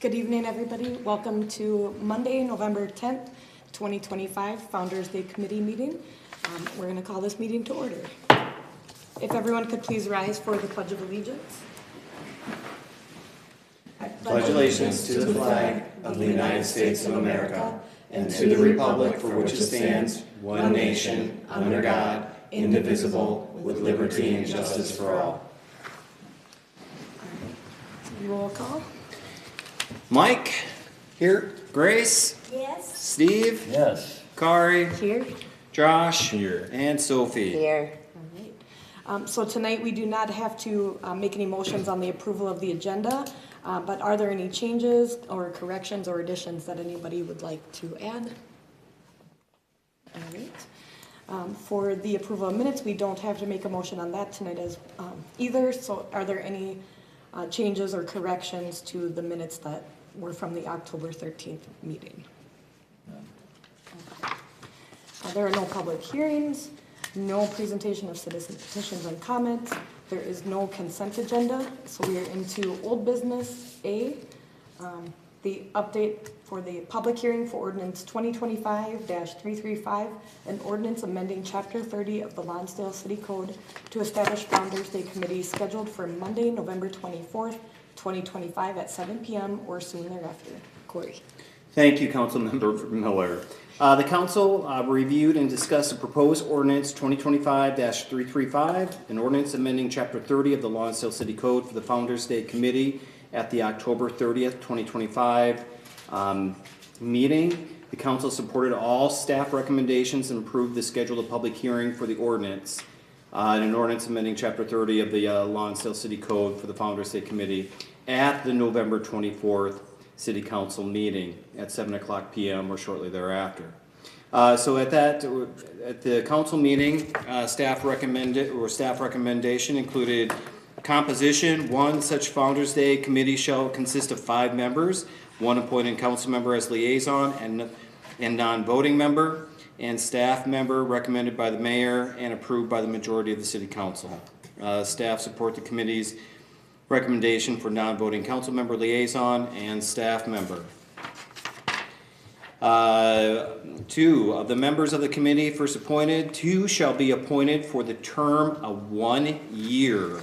Good evening, everybody. Welcome to Monday, November 10th, 2025, Founders Day Committee meeting. We're going to call this meeting to order. If everyone could please rise for the Pledge of Allegiance. I pledge allegiance to the flag of the United States of America and to the republic for which it stands, one nation, under God, indivisible, with liberty and justice for all. Roll call. Mike? Here. Grace? Yes. Steve? Yes. Kari? Here. Josh? Here. And Sophie? Here. All right. So tonight we do not have to make any motions on the approval of the agenda, but are there any changes or corrections or additions that anybody would like to add? All right. For the approval of minutes, we don't have to make a motion on that tonight as either. So are there any changes or corrections to the minutes that were from the October 13th meeting? Okay. There are no public hearings, no presentation of citizen petitions and comments. There is no consent agenda, so we are into old business A. The update for the public hearing for ordinance 2025-335, an ordinance amending chapter 30 of the Lonsdale City Code to establish Founders Day Committee scheduled for Monday, November 24th, 2025 at 7 p.m. or soon thereafter. Corey. Thank you, Councilmember Miller. The council reviewed and discussed the proposed ordinance 2025-335, an ordinance amending chapter 30 of the Lonsdale City Code for the Founders Day Committee at the October 30th, 2025 meeting. The council supported all staff recommendations and approved the schedule of public hearing for the ordinance. An ordinance amending chapter 30 of the Lonsdale City Code for the Founders Day Committee at the November 24th City Council meeting at 7 o'clock p.m. or shortly thereafter. So at the council meeting, staff recommendation included composition. One such Founders Day Committee shall consist of 5 members, one appointed council member as liaison and non-voting member, and staff member recommended by the mayor and approved by the majority of the city council. Staff support the committee's recommendation for non-voting council member, liaison, and staff member. 2 of the members of the committee first appointed, 2 shall be appointed for the term of 1 year.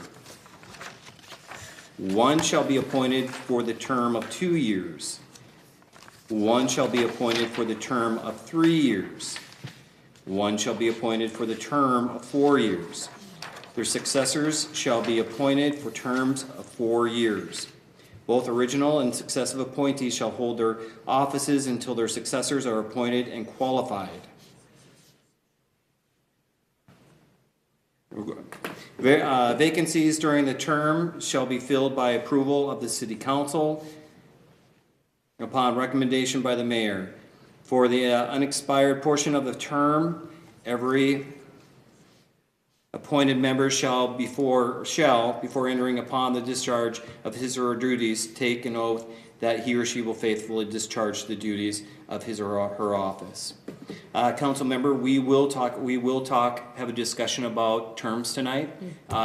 1 shall be appointed for the term of 2 years. 1 shall be appointed for the term of 3 years. 1 shall be appointed for the term of 4 years. Their successors shall be appointed for terms of 4 years. Both original and successive appointees shall hold their offices until their successors are appointed and qualified. Vacancies during the term shall be filled by approval of the city council upon recommendation by the mayor. For the unexpired portion of the term, every appointed member shall before entering upon the discharge of his or her duties take an oath that he or she will faithfully discharge the duties of his or her office. Council member, we will have a discussion about terms tonight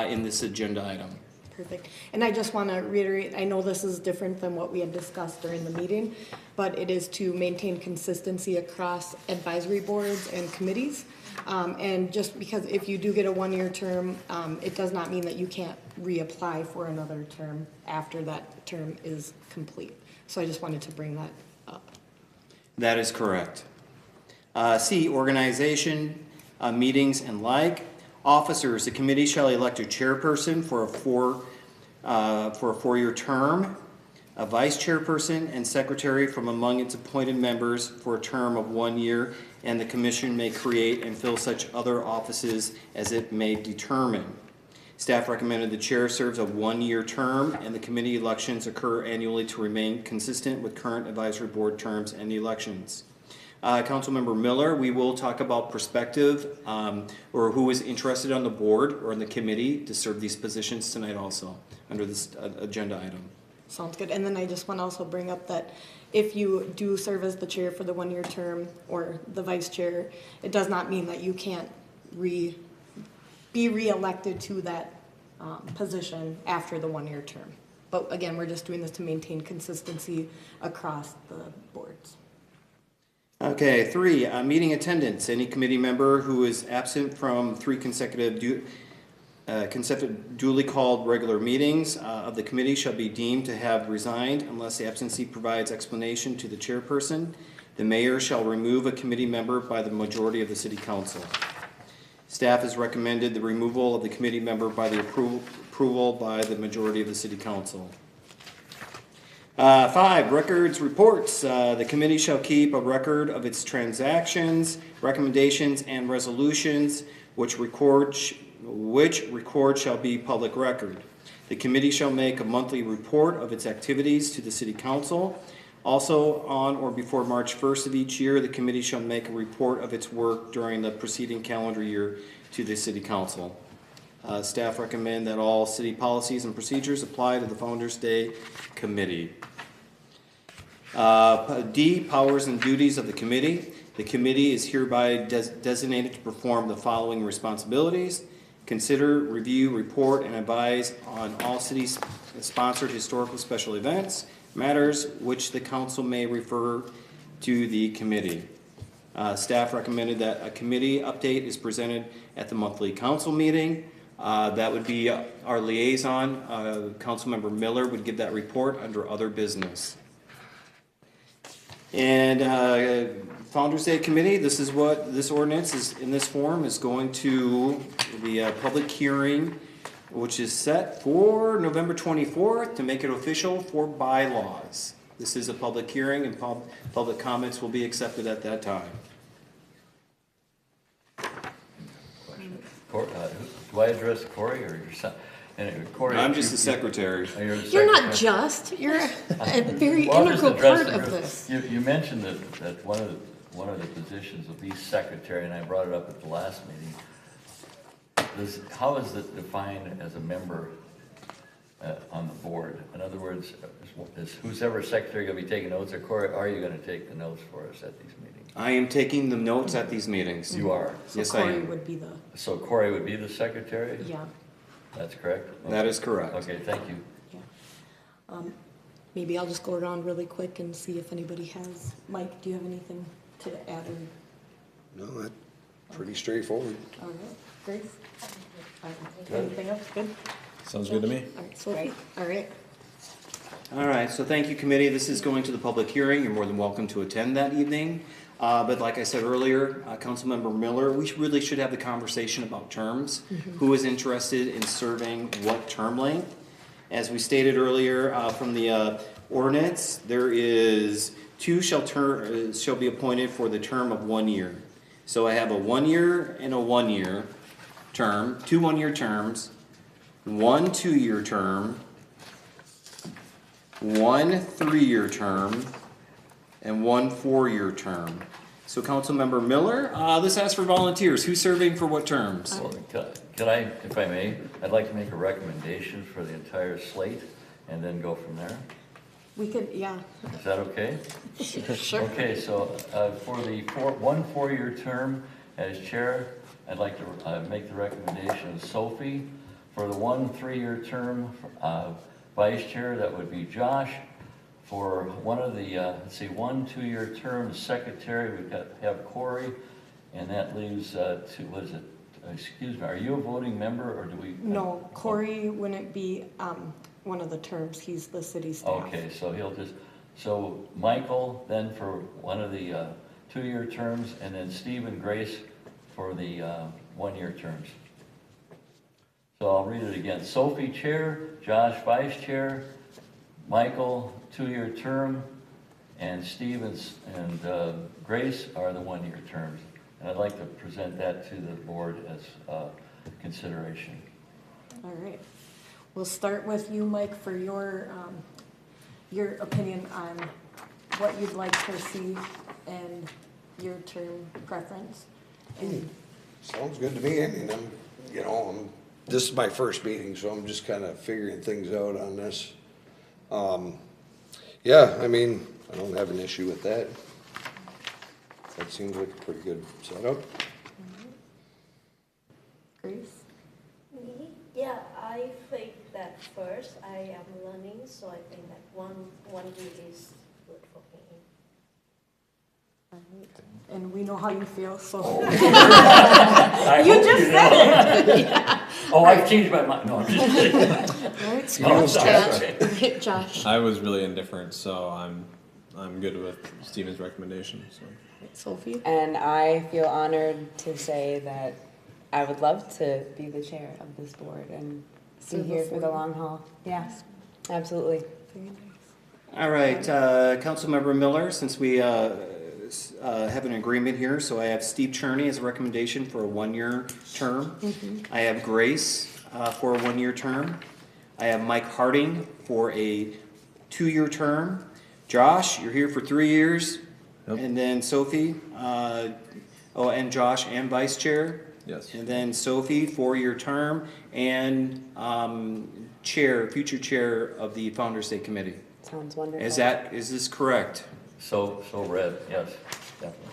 in this agenda item. Perfect. And I just want to reiterate, I know this is different than what we had discussed during the meeting, but it is to maintain consistency across advisory boards and committees. And just because if you do get a 1-year term, it does not mean that you can't reapply for another term after that term is complete. So I just wanted to bring that up. That is correct. C, organization, meetings and like. Officers, the committee shall elect a chairperson for a 4-year term, a vice chairperson and secretary from among its appointed members for a term of 1 year, and the commission may create and fill such other offices as it may determine. Staff recommended the chair serves a 1-year term, and the committee elections occur annually to remain consistent with current advisory board terms and elections. Councilmember Miller, we will talk about perspective or who is interested on the board or in the committee to serve these positions tonight also under this agenda item. Sounds good. And then I just want to also bring up that if you do serve as the chair for the 1-year term or the vice chair, it does not mean that you can't be re-elected to that position after the 1-year term. But again, we're just doing this to maintain consistency across the boards. Okay, 3, meeting attendance. Any committee member who is absent from 3 consecutive duly called regular meetings of the committee shall be deemed to have resigned unless the absentee provides explanation to the chairperson. The mayor shall remove a committee member by the majority of the city council. Staff has recommended the removal of the committee member by the approval by the majority of the city council. 5, records reports. The committee shall keep a record of its transactions, recommendations, and resolutions, which record shall be public record. The committee shall make a monthly report of its activities to the city council. Also, on or before March 1st of each year, the committee shall make a report of its work during the preceding calendar year to the city council. Staff recommend that all city policies and procedures apply to the Founder's Day Committee. D, powers and duties of the committee. The committee is hereby designated to perform the following responsibilities: consider, review, report, and advise on all city-sponsored historical special events, matters which the council may refer to the committee. Staff recommended that a committee update is presented at the monthly council meeting. That would be our liaison. Councilmember Miller would give that report under other business. And Founder's Day Committee, this is what this ordinance is in this form is going to the public hearing, which is set for November 24th to make it official for bylaws. This is a public hearing, and public comments will be accepted at that time. Do I address Corey or your son? And Corey, I'm just the secretary. You're not just, you're a very Well, just integral address part the- of this. You mentioned that one of the positions will be secretary, and I brought it up at the last meeting. How is it defined as a member on the board? In other words, is who's ever secretary going to be taking notes, or Corey, are you going to take the notes for us at these meetings? I am taking the notes at these meetings. You are. So Yes, I Corey am. would be the, So Corey would be the secretary? yeah, That's correct? That is correct. Okay, thank you. yeah. Maybe I'll just go around really quick and see if anybody has. Mike, do you have anything to add or? No, that's pretty straightforward. All right, Grace? Anything else? Good? Sounds good to me. All right, Sophie? All right. All right, so thank you, committee. This is going to the public hearing. You're more than welcome to attend that evening. But like I said earlier, Councilmember Miller, we really should have the conversation about terms. Who is interested in serving what term length? As we stated earlier from the ordinance, there is 2 shall be appointed for the term of 1 year. So I have a 1 year and a 1 year term, 2 1-year terms, 1 2-year term, 1 3-year term, and 1 4-year term. So Councilmember Miller, this asks for volunteers. Who's serving for what terms? Well, Can I, if I may, I'd like to make a recommendation for the entire slate and then go from there. We could, yeah. Is that okay? Sure. Okay, so for the 1 4-year term as chair, I'd like to make the recommendation of Sophie. For the 1 3-year term, vice chair, that would be Josh. For one of the, 1 2-year term secretary, we've got have Corey, and that leaves what is it? Excuse me, are you a voting member, or do we? No, Corey wouldn't be one of the terms. He's the city staff. Okay, so Michael then for one of the 2-year terms, and then Steve and Grace for the 1-year terms. So I'll read it again. Sophie chair, Josh vice chair, Michael 2-year term, and Steve and Grace are the 1-year terms. And I'd like to present that to the board as consideration. All right. We'll start with you, Mike, for your opinion on what you'd like to see and your term preference. And Sounds good to me. I mean, this is my first meeting, so I'm just kind of figuring things out on this. Yeah, I mean, I don't have an issue with that. That seems like a pretty good setup. Grace? Me? Yeah, I think that first. I am learning, so I think that one week is good for me. And we know how you feel, so. I You hope just said it. Oh, I've changed my mind. No, I'm just kidding. Right? No, I'm sorry. Josh. I was really indifferent, so I'm good with Steven's recommendation. So. Sophie? And I feel honored to say that I would love to be the chair of this board and be Serve here for the before. long haul. Yeah, absolutely. Very nice. All right, Councilmember Miller, since we have an agreement here, so I have Steve Cherney as a recommendation for a one-year term. I have Grace for a one-year term. I have Mike Harding for a two-year term. Josh, you're here for 3 years. Yep. And then Sophie, and Josh and Vice Chair. Yes. And then Sophie, 4-year term, and future chair of the Founders Day Committee. Sounds wonderful. Is this correct? So read, yes, definitely.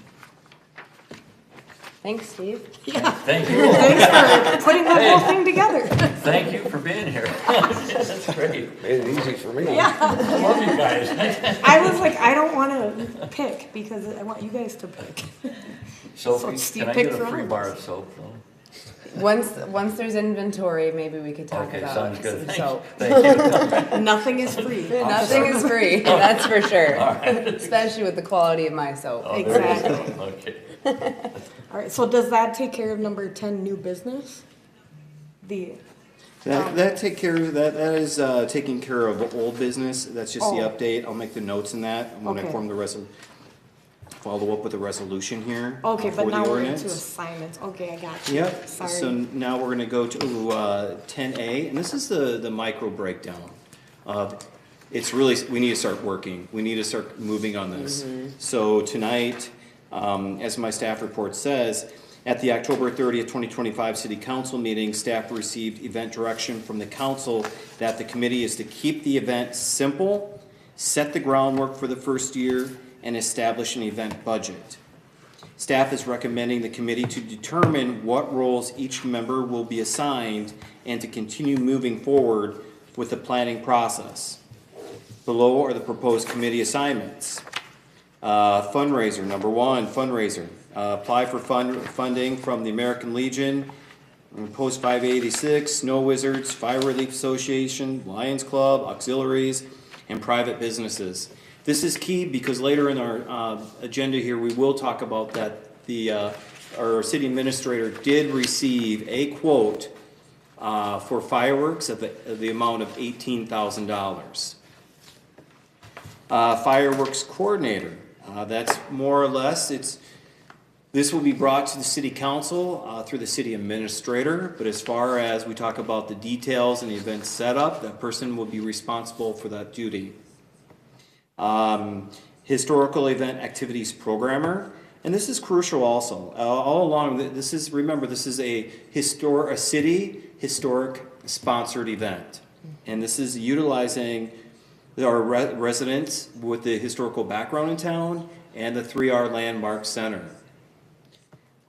Thanks, Steve. Thank you. Thanks for putting that whole thing together. Thank you for being here. That's great. Made it easy for me. I love you guys. I was like, I don't want to pick because I want you guys to pick. Sophie, Steve can I picked get for a free all of bar us. of soap? though? Once there's inventory, maybe we could talk Okay, about sounds good. some soap. Thank you. Nothing is free. Nothing is free, that's for sure. All right. Especially with the quality of my soap. Oh, there you go. Exactly. Okay. All right, so does that take care of number 10, new business? That take care of, that is taking care of old business. That's just the Oh. update. I'll make the notes in that. I'm gonna Okay. follow up with a resolution here. Okay, for but the now we're ordinance. into assignments. Okay, I got you. Yep, so Sorry. now we're gonna go to 10A, and this is the micro breakdown. It's really, we need to start working, we need to start moving on this. So tonight, as my staff report says, at the October 30th, 2025 City Council meeting, staff received event direction from the council that the committee is to keep the event simple, set the groundwork for the first year, and establish an event budget. Staff is recommending the committee to determine what roles each member will be assigned and to continue moving forward with the planning process. Below are the proposed committee assignments. Fundraiser, number 1, fundraiser. Apply for funding from the American Legion, Post 586, Snow Wizards, Fire Relief Association, Lions Club, auxiliaries, and private businesses. This is key because later in our agenda here, we will talk about that our city administrator did receive a quote for fireworks of the amount of $18,000. Fireworks coordinator, that's more or less, this will be brought to the city council through the city administrator, but as far as we talk about the details and the event setup, that person will be responsible for that duty. Historical event activities programmer, and this is crucial also. All along, remember, this is a city historic sponsored event, and this is utilizing our residents with the historical background in town and the 3R Landmark Center.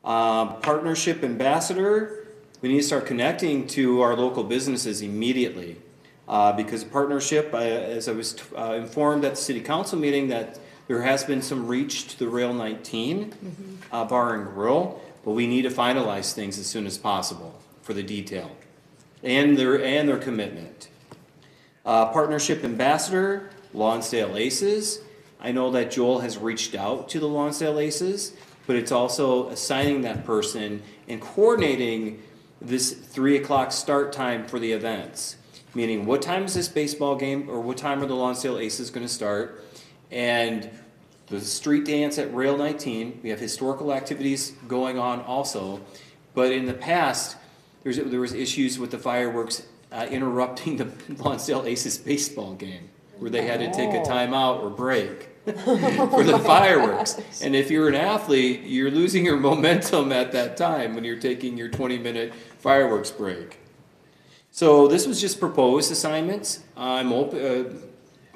Partnership ambassador, we need to start connecting to our local businesses immediately. Because partnership, as I was informed at the city council meeting, that there has been some reach to the Rail 19 bar and grill, but we need to finalize things as soon as possible for the detail and their commitment. Partnership ambassador, Lonsdale Aces. I know that Joel has reached out to the Lonsdale Aces, but it's also assigning that person and coordinating this 3 o'clock start time for the events. Meaning, what time is this baseball game, or what time are the Lonsdale Aces going to start? And the street dance at Rail 19, we have historical activities going on also. But in the past, there was issues with the fireworks interrupting the Lonsdale Aces baseball game, where they had to take a timeout or break for the fireworks. And if you're an athlete, you're losing your momentum at that time when you're taking your 20-minute fireworks break. So this was just proposed assignments. I'm open,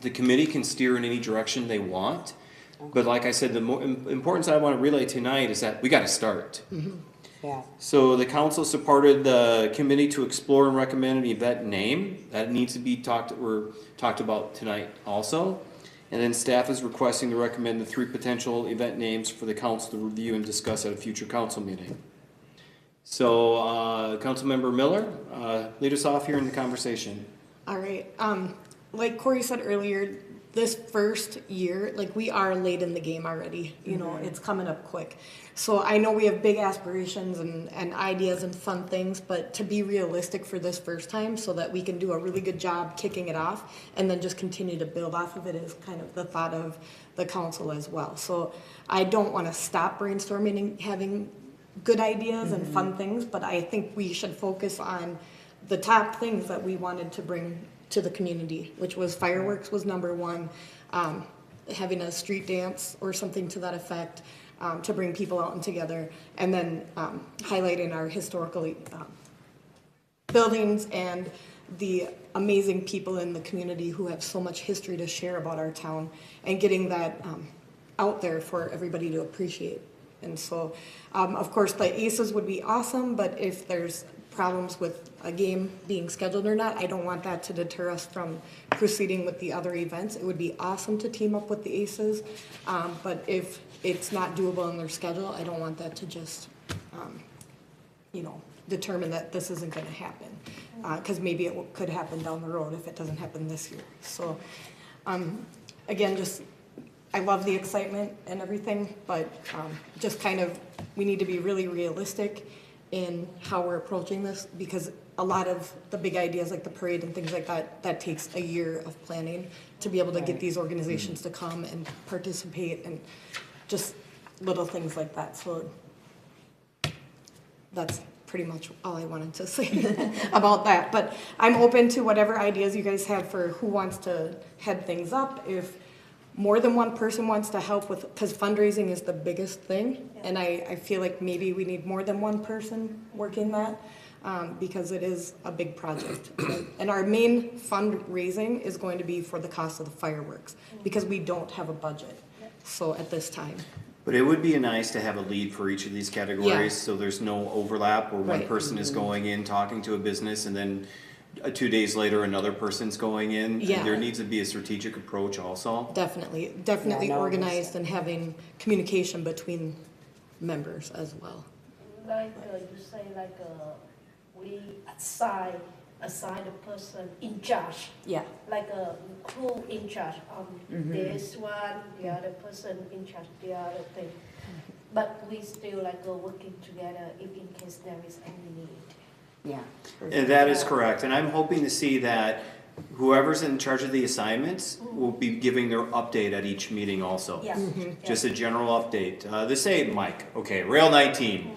the committee can steer in any direction they want. But like I said, the importance I want to relay tonight is that we got to start. Yeah. So the council supported the committee to explore and recommend an event name. That needs to be talked about tonight also. And then staff is requesting to recommend the 3 potential event names for the council to review and discuss at a future council meeting. So, Councilmember Miller, lead us off here in the conversation. All right, like Corey said earlier, this first year, like we are late in the game already, you know, it's coming up quick. So I know we have big aspirations and ideas and fun things, but to be realistic for this first time so that we can do a really good job kicking it off and then just continue to build off of it is kind of the thought of the council as well. So I don't want to stop brainstorming and having good ideas and fun things, but I think we should focus on the top things that we wanted to bring to the community, which was fireworks was number 1, having a street dance or something to that effect, to bring people out and together, and then highlighting our historical buildings and the amazing people in the community who have so much history to share about our town, and getting that out there for everybody to appreciate. And so, of course, the ACES would be awesome, but if there's problems with a game being scheduled or not, I don't want that to deter us from proceeding with the other events. It would be awesome to team up with the ACES, but if it's not doable in their schedule, I don't want that to just, you know, determine that this isn't gonna happen. Cause maybe it could happen down the road if it doesn't happen this year. So, again, just, I love the excitement and everything, but just kind of, we need to be really realistic in how we're approaching this, because a lot of the big ideas like the parade and things like that, that takes a year of planning to be able to get these organizations to come and participate, and just little things like that. So that's pretty much all I wanted to say about that. But I'm open to whatever ideas you guys have for who wants to head things up. If more than one person wants to help with, because fundraising is the biggest thing, and I feel like maybe we need more than one person working that, because it is a big project. And our main fundraising is going to be for the cost of the fireworks, because we don't have a budget, so at this time. But it would be nice to have a lead for each of these categories, Yeah. so there's no overlap where one Right. person is going in, talking to a business, and then 2 days later, another person's going in. Yeah. There needs to be a strategic approach also. Definitely Yeah, no, organized and having communication between members as well. Like you say, like we assign a person in charge, Yeah, like a crew in charge on this one, the other person in charge the other thing. But we still like working together if in case there is any need. Yeah. And that is correct, and I'm hoping to see that whoever's in charge of the assignments will be giving their update at each meeting also. Yeah. Just a general update. This say, Mike, okay, Rail 19.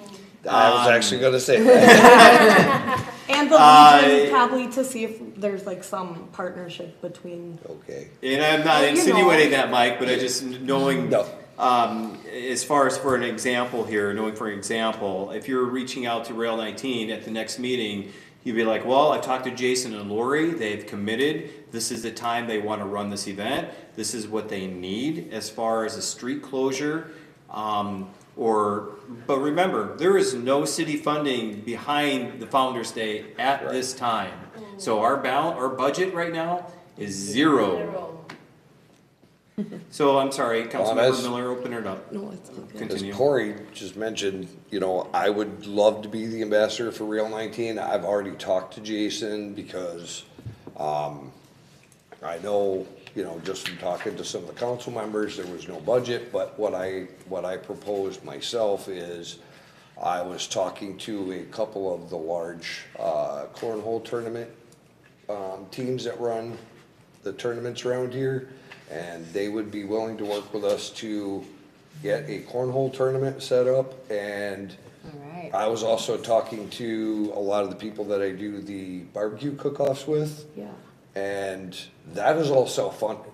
I was actually going to say that. and the Legion probably to see if there's like some partnership between. Okay. And I'm not Well, you know. insinuating that, Mike, but I just knowing, No. as far as for an example here, knowing for an example, if you're reaching out to Rail 19 at the next meeting, you'd be like, well, I've talked to Jason and Lori, they've committed, this is the time they want to run this event, this is what they need as far as a street closure, but remember, there is no city funding behind the Founder's Day at this time. So our budget right now is zero. So I'm sorry, Councilmember as- Miller, open it up. No, it's okay. As Continue. Corey just mentioned, you know, I would love to be the ambassador for Rail 19. I've already talked to Jason because I know, you know, just from talking to some of the council members, there was no budget, but what I proposed myself is I was talking to a couple of the large cornhole tournament teams that run the tournaments around here, and they would be willing to work with us to get a cornhole tournament set up. And All right. I was also talking to a lot of the people that I do the barbecue cook-offs with, Yeah. and that is all self-funded.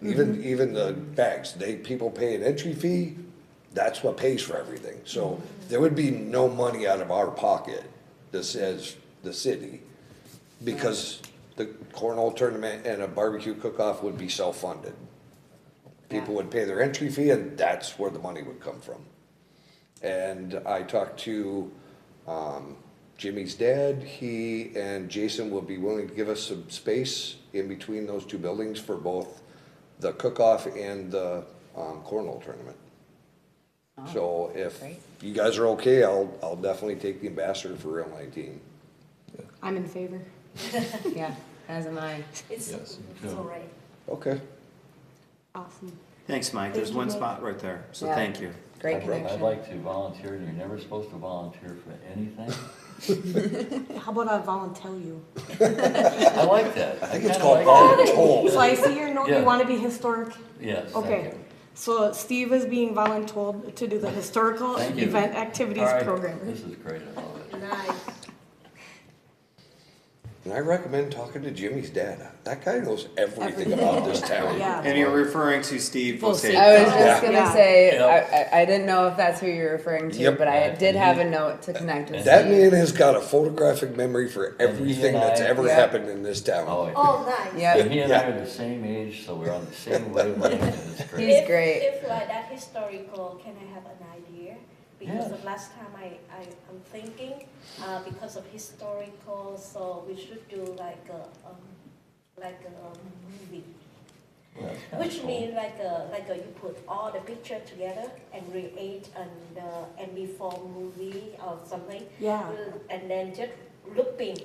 Even the bags, people pay an entry fee, that's what pays for everything. So there would be no money out of our pocket, this as the city, because the cornhole tournament and a barbecue cook-off would be self-funded. People would pay their entry fee, and that's where the money would come from. And I talked to Jimmy's dad, he and Jason will be willing to give us some space in between those two buildings for both the cook-off and the cornhole tournament. So if great. you guys are okay, I'll definitely take the ambassador for Real 19. I'm in favor. Yeah, as am I. It's, Yes. it's all right. Okay. Awesome. Thanks, Mike. There's Thank you, one Mike. spot right there, so Yeah. thank you. Great No problem. I'd connection. like to volunteer, and you're never supposed to volunteer for anything. How about I volunteer you? I like that. I think it's kinda called like that. voluntold. So I see your note, Yeah. you want to be historic? Yes, thank Okay. you. So Steve is being voluntold to do the historical Thank you. event activities All right, program. This is great, I love it. Nice. And I recommend talking to Jimmy's dad. That guy knows everything about this town. Yeah. And you're referring to Steve Vosate. I was Yeah. just gonna Yeah. say, Yep. I didn't know if that's who you're referring to, Yep. but I Yeah, did and have he- a note to connect with That Steve. man has got a photographic memory for everything and I- that's ever Yeah. happened in this town. Oh, yeah. Oh, nice. Yeah. And he and I Yeah. are the same age, so we're on the same wavelength, and it's great. He's great. If like that historical, can I have an idea? Because Yeah. the last time I'm thinking, because of historical, so we should do like a movie. Well, that's kinda Which cool. means you put all the picture together and create an before movie or something. Yeah. And then just looping,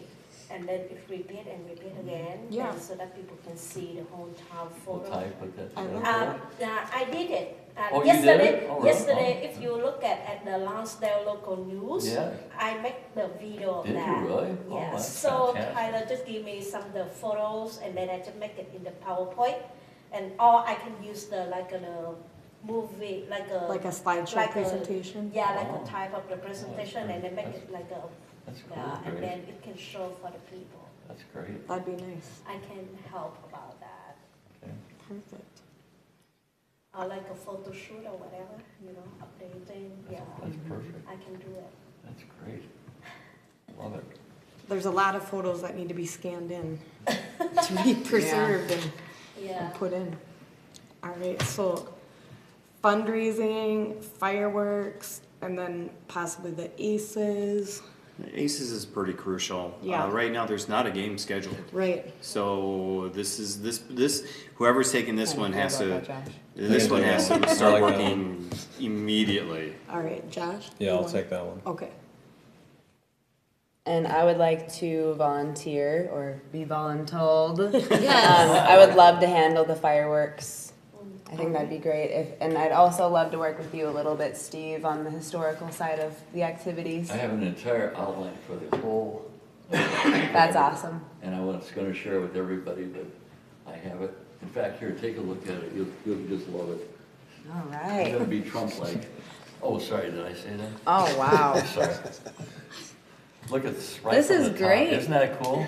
and then it repeat and repeat again. Yeah. And so that people can see the whole town We'll photo. type with that I together. I did it. Oh, you did it? Yesterday, Oh, really? yesterday, Oh. if you look at the Lansdale local news, Yeah. I make the video of Did you that. really? Oh, Yes. that's So fantastic. Tyler just give me some of the photos, and then I just make it in the PowerPoint, and or I can use the movie, Like a slideshow like a- presentation? yeah, like Wow. a type of the presentation, and then make it like a That's cool, and great. then it can show for the people. That's great. That'd be nice. I can help about that. Okay. Perfect. Or like a photo shoot or whatever, updating, yeah. That's perfect. I can do it. That's great. Love it. There's a lot of photos that need to be scanned in to be preserved and Yeah. put in. All right, so fundraising, fireworks, and then possibly the ACES. Aces is pretty crucial. Yeah. Right now, there's not a game scheduled. Right. So whoever's taking this How do one you feel has about to, that, Josh? this one has to start I like that working immediately. All right, Josh? Yeah, you I'll want- take that one. Okay. And I would like to volunteer or be voluntold. I would love to handle the fireworks. I think that'd be great. And I'd also love to work with you a little bit, Steve, on the historical side of the activities. I have an entire outline for the whole, That's awesome. and I was gonna share it with everybody, but I have it. In fact, here, take a look at it. You'll just love it. All I'm right. gonna be Trump-like. Oh, sorry, did I say that? Oh, wow. Sorry. Look at this right This from is the top. great. Isn't that cool?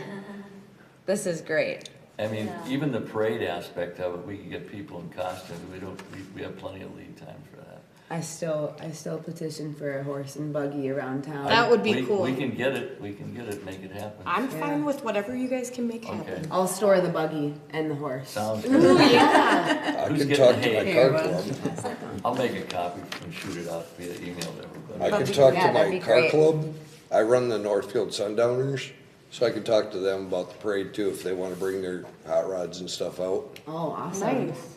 This is great. I mean, Yeah. even the parade aspect of it, we can get people in costume. We have plenty of lead time for that. I still petition for a horse and buggy around town. That would be We- cool. We can get it, make it happen. I'm Yeah. fine with whatever you guys can make Okay. happen. I'll store the buggy and the horse. Sounds Ooh, good. yeah. I Who's can getting talk the to my hay? Here, car well, club. pass that down. I'll make a copy and shoot it out via email to I everybody. can talk Yeah, to that'd my be car great. club. I run the Northfield Sundowners, so I can talk to them about the parade too, if they wanna bring their hot rods and stuff out. Oh, awesome. Nice.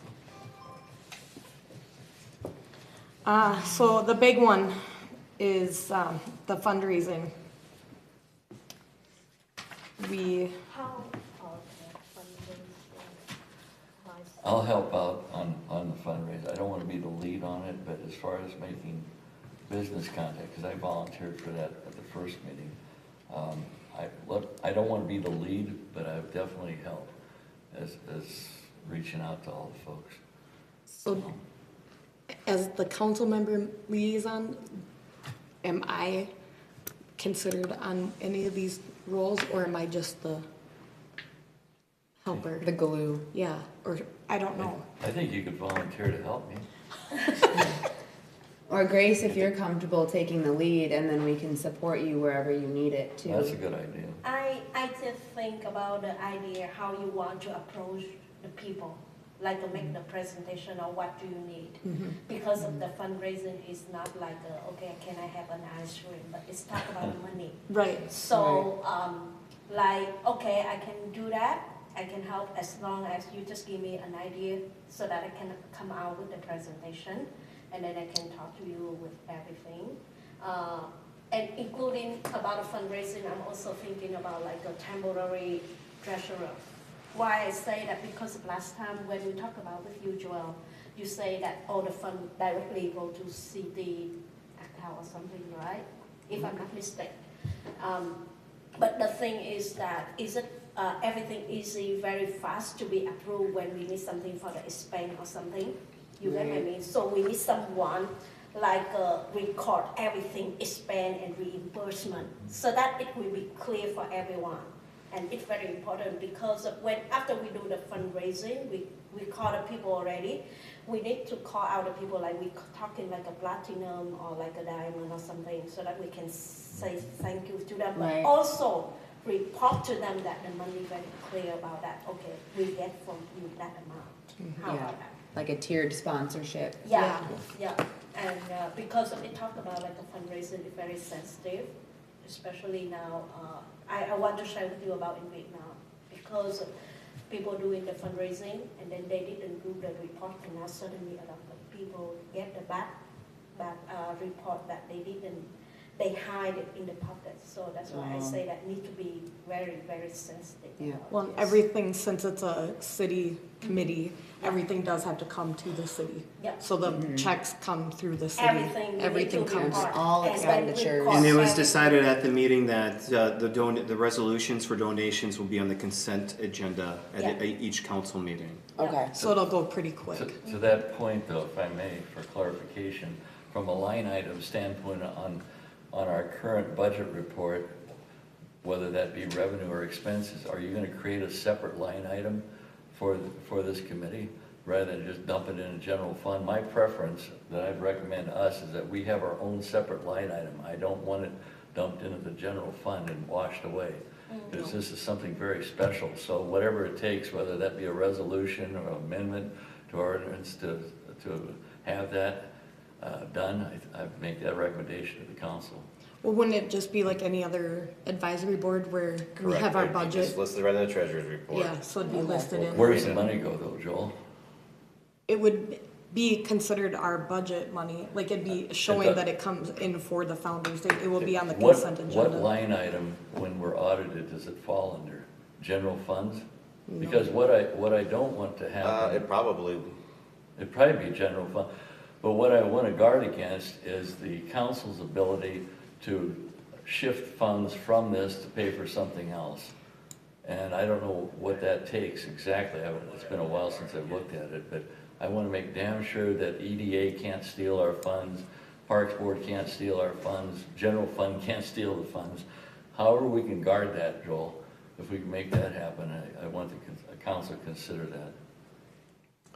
So the big one is the fundraising. We, How, okay, fundraising, wise. I'll help out on the fundraiser. I don't want to be the lead on it, but as far as making business contact, because I volunteered for that at the first meeting. I don't want to be the lead, but I would definitely help as reaching out to all the folks. so as the council member liaison, am I considered on any of these roles or am I just the helper? The glue. Yeah, or I don't know. I think you could volunteer to help me. Or Grace, if you're comfortable taking the lead, and then we can support you wherever you need it too. That's a good idea. I just think about the idea how you want to approach the people. like make the presentation of what do you need. Because of the fundraising is not like, okay, can I have an ice cream, but it's talk about money. Right. So, like, okay, I can do that. I can help as long as you just give me an idea so that I can come out with the presentation, and then I can talk to you with everything. And including about the fundraising, I'm also thinking about like a temporary treasurer. Why I say that, because of last time when we talked about with you, Joel, you say that all the fund directly go to CD account or something, right? If I'm not mistaken. But the thing is that, is it everything easy, very fast to be approved when we need something for the expense or something? You get what I mean? So we need someone like record everything, expense and reimbursement, so that it will be clear for everyone. And it's very important because of when after we do the fundraising, we call the people already. We need to call out the people like we talking like a platinum or like a diamond or something, so that we can say thank you to them. Right. But also report to them that the money very clear about that. Okay, we get from you that amount. How Yeah. about that? Like a tiered sponsorship. Yeah, yeah. And because we talk about like a fundraising is very sensitive, especially now. I want to share with you about in Vietnam, because people doing the fundraising and then they didn't do the report, and now suddenly a lot of people get the bad report that they didn't. They hide it in the pocket. So that's why I say that need to be very, very sensitive. Yeah. about Well, this. everything, since it's a city committee, everything does have to come to the city. Yep. So the checks come through the city. Everything Everything comes. all and then expenditures. report And it was everything. decided at the meeting that the resolutions for donations will be on the consent agenda at Yeah. each council meeting. Okay. So it'll go pretty quick. To that point, though, if I may, for clarification, from a line item standpoint on our current budget report, whether that be revenue or expenses, are you gonna create a separate line item for this committee, rather than just dump it in a general fund? My preference that I'd recommend to us is that we have our own separate line item. I don't want it dumped into the general fund and washed away, because this is something very special. So whatever it takes, whether that be a resolution or amendment to ordinance to have that done, I make that recommendation to the council. Well, wouldn't it just be like any other advisory board where we have our It'd be just budget? listed right in the treasurer's report. Yeah, so it'd be listed in. Where does the money go though, Joel? It would be considered our budget money, like it'd be showing that it comes in for the Founder's Day. It will be on the consent What agenda. line item, when we're audited, does it fall under? General funds? Because what I don't want to happen, It probably, it'd probably be general fund, but what I want to guard against is the council's ability to shift funds from this to pay for something else. And I don't know what that takes exactly. It's been a while since I've looked at it, but I want to make damn sure that EDA can't steal our funds, Parks Board can't steal our funds, General Fund can't steal the funds. However we can guard that, Joel, if we can make that happen, I want the council to consider that.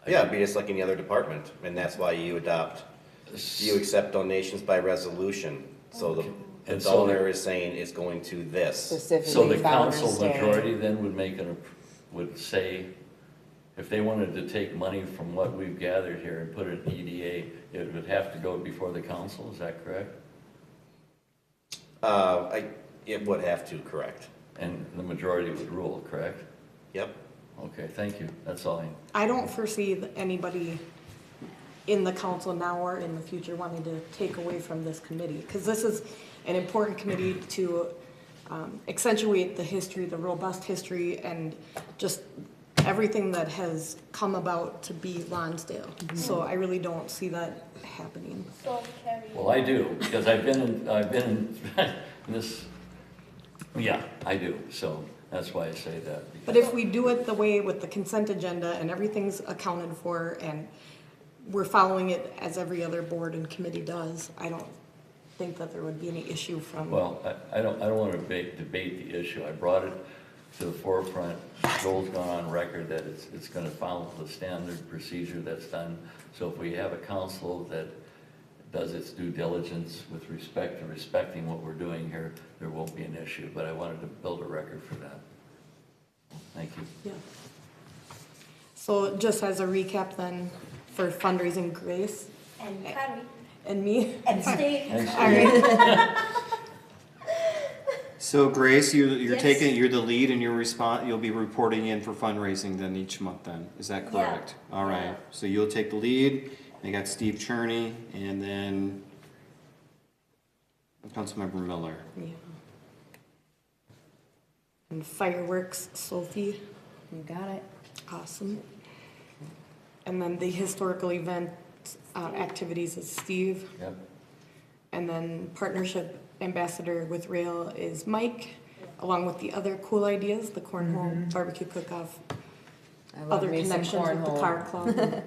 yeah, it'd be just like any other department, and that's why you accept donations by resolution. So the And so donor is saying it's going to this. Specifically So the Founder's council Day. majority then would say, if they wanted to take money from what we've gathered here and put it in EDA, it would have to go before the council, is that correct? It would have to, correct. And the majority would rule, correct? Yep. Okay, thank you, that's all I. I don't foresee anybody in the council now or in the future wanting to take away from this committee, because this is an important committee to accentuate the history, the robust history, and just everything that has come about to be Lonsdale. So I really don't see that happening. So Carrie. Well, I do, because I've been in this, yeah, I do, so that's why I say that. But if we do it the way with the consent agenda and everything's accounted for and we're following it as every other board and committee does, I don't think that there would be any issue from. Well, I don't want to debate the issue. I brought it to the forefront. Joel's gone on record that it's going to follow the standard procedure that's done. So if we have a council that does its due diligence with respect to respecting what we're doing here, there won't be an issue. But I wanted to build a record for that. Thank you. Yeah. So just as a recap then, for fundraising, Grace And Carrie, and me. and Steve. And All right. So Grace, you're Yes. you're the lead and you'll be reporting in for fundraising then each month then, is that Yeah. correct? All right, Yeah. so you'll take the lead, you got Steve Cherney, and then Councilmember Miller. Yeah. And fireworks, Sophie. You got it. Awesome. And then the historical event activities is Steve. Yep. And then partnership ambassador with Rail is Mike, along with the other cool ideas, the cornhole, barbecue cook-off, I love other me some connections with the cornhole. car club.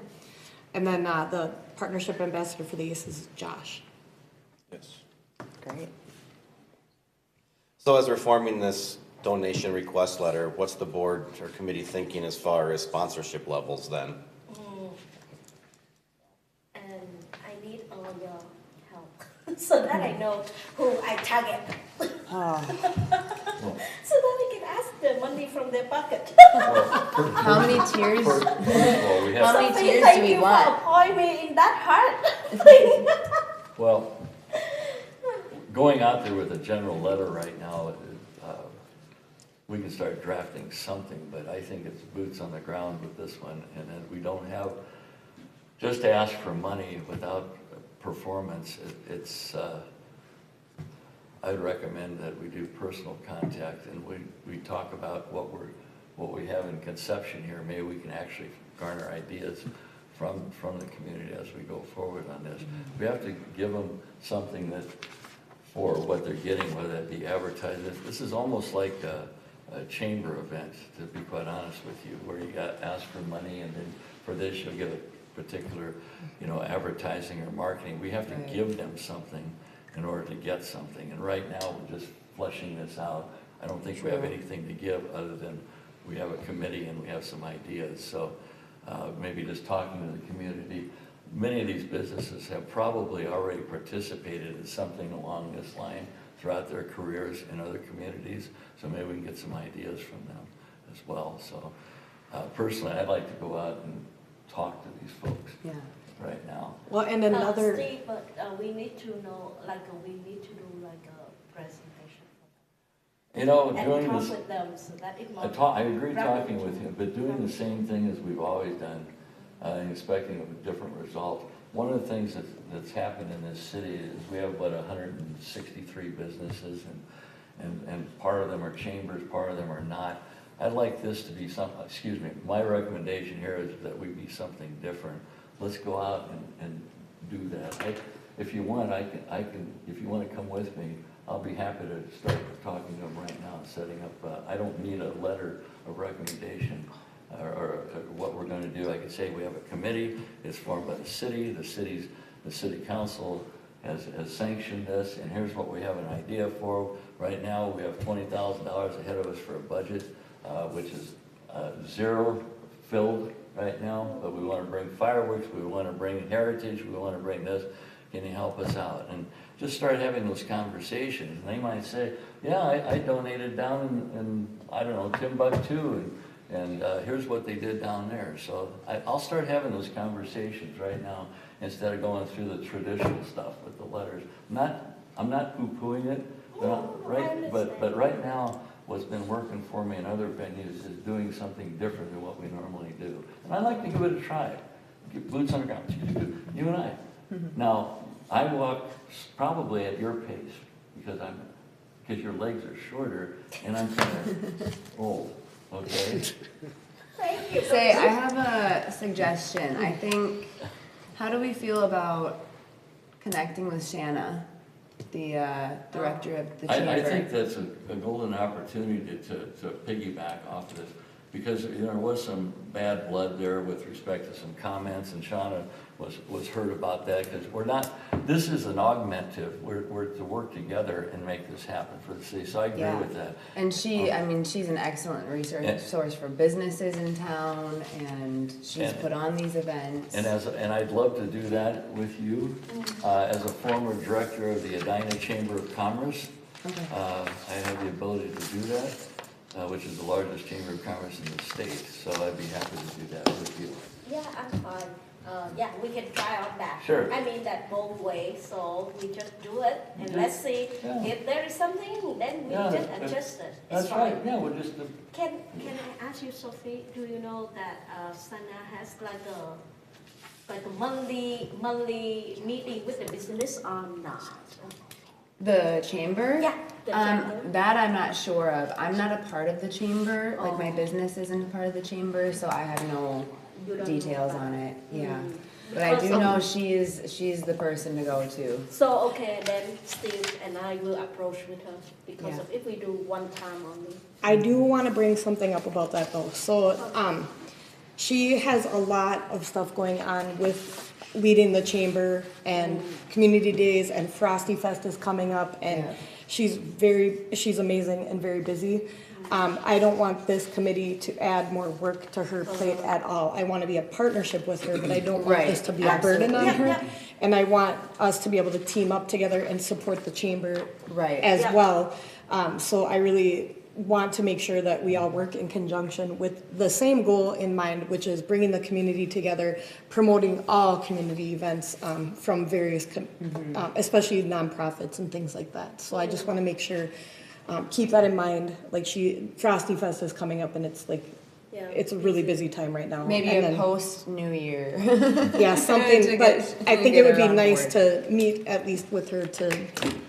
And then the partnership ambassador for the ACES is Josh. Yes. Great. So as we're forming this donation request letter, what's the board or committee thinking as far as sponsorship levels then? And I need all your help, so that I know who I target. Oh, So that I can ask the money from their pocket. how many tiers? First of all, we How have, many Sophie, tiers thank do we you want? for appointing me in that heart thing. well, going out there with a general letter right now, we can start drafting something, but I think it's boots on the ground with this one, and then we don't have, just to ask for money without performance, I'd recommend that we do personal contact, and we talk about what we have in conception here. Maybe we can actually garner ideas from the community as we go forward on this. We have to give them something that, for what they're getting, whether it be advertising. This is almost like a chamber event, to be quite honest with you, where you got asked for money, and then for this you'll get a particular, advertising or marketing. We have to Right. give them something in order to get something. And right now, we're just fleshing this out. I don't think we have True. anything to give other than we have a committee and we have some ideas. So maybe just talking to the community. Many of these businesses have probably already participated in something along this line throughout their careers in other communities. So maybe we can get some ideas from them as well. So personally, I'd like to go out and talk to these folks Yeah. right now. Well, and another, Steve, but we need to know, we need to do a presentation for them. And Doing talk this, with them so that it I agree Rapid. talking with you, but doing the same thing as we've always done, and expecting a different result. One of the things that's happened in this city is we have about 163 businesses, and part of them are chambers, part of them are not. I'd like this to be my recommendation here is that we be something different. Let's go out and do that. If you want, if you want to come with me, I'll be happy to start talking to them right now and setting up, I don't need a letter of recommendation or what we're going to do. I could say we have a committee, it's formed by the city, the city council has sanctioned this, and here's what we have an idea for. Right now, we have $20,000 ahead of us for a budget, which is zero filled right now, but we want to bring fireworks, we want to bring heritage, we want to bring this. Can you help us out? And just start having those conversations. And they might say, yeah, I donated down in I don't know, Timbuktu, and here's what they did down there. So I'll start having those conversations right now instead of going through the traditional stuff with the letters. I'm not poo-pooing it, but right now, what's been working for me in other venues is doing something different than what we normally do. And I'd like to give it a try. Get boots on the ground. You and I. Now, I walk probably at your pace because your legs are shorter and I'm kind of old, okay? Thank you. Say, I have a suggestion. I think, how do we feel about connecting with Shanna, the director of the chamber? I think that's a golden opportunity to piggyback off this, because there was some bad blood there with respect to some comments, and Shauna was hurt about that, because this is an augmentative, we're to work together and make this happen for the city, so I agree Yeah. with that. And she's an excellent resource for businesses in town, and she's put on these events. And I'd love to do that with you, as a former director of the Edina Chamber of Commerce. Okay. I have the ability to do that. which is the largest chamber of commerce in the state, so I'd be happy to do that with you. Yeah, I'm fine. Yeah, we can try on that. Sure. I mean that both ways, so we just do it and let's see Yeah. if there is something, then we Yeah, just that- adjust it. It's That's fine. right, yeah, we'll just, Can I ask you, Sophie, do you know that Sana has like a monthly meeting with the business or not? The chamber? Yeah, the chamber. That I'm not sure of. I'm not a part of the chamber. Like my Oh. business isn't a part of the chamber, so I have no You don't know details about on it. Yeah. Mm. But I do Because know of- she's the person to go to. So, okay, then Steve and I will approach with her because Yeah. of if we do one time only. I do want to bring something up about that though. So, she has a lot of stuff going on with leading the chamber and community days, and Frosty Fest is coming up, and Yeah. she's amazing and very busy. I don't want this committee to add more work to her plate at all. I want to be a partnership with her, but I don't want Right, this to be a burden on absolutely. her. Yeah, yeah. And I want us to be able to team up together and support the chamber Right. as Yeah. well. So I really want to make sure that we all work in conjunction with the same goal in mind, which is bringing the community together, promoting all community events from various, especially nonprofits and things like that. So I just want to make sure, keep that in mind. Like Frosty Fest is coming up, and it's like, Yeah. it's a really busy time right now. Maybe And a then- post New Year. Yeah, to something, get- but I to think get it would her be on nice board. to meet at least with her to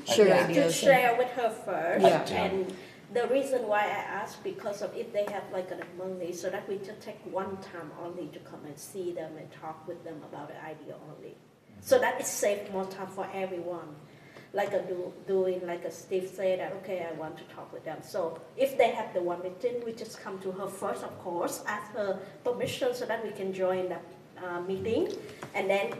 share Yeah. To ideas. and- share with her first. Yeah. And the reason why I asked, because of if they have like a monthly, so that we just take one time only to come and see them and talk with them about the idea only. So that it saves more time for everyone. Like doing, like a Steve said, that, okay, I want to talk with them. So if they have the one meeting, we just come to her first, of course, ask her permission so that we can join that meeting. And then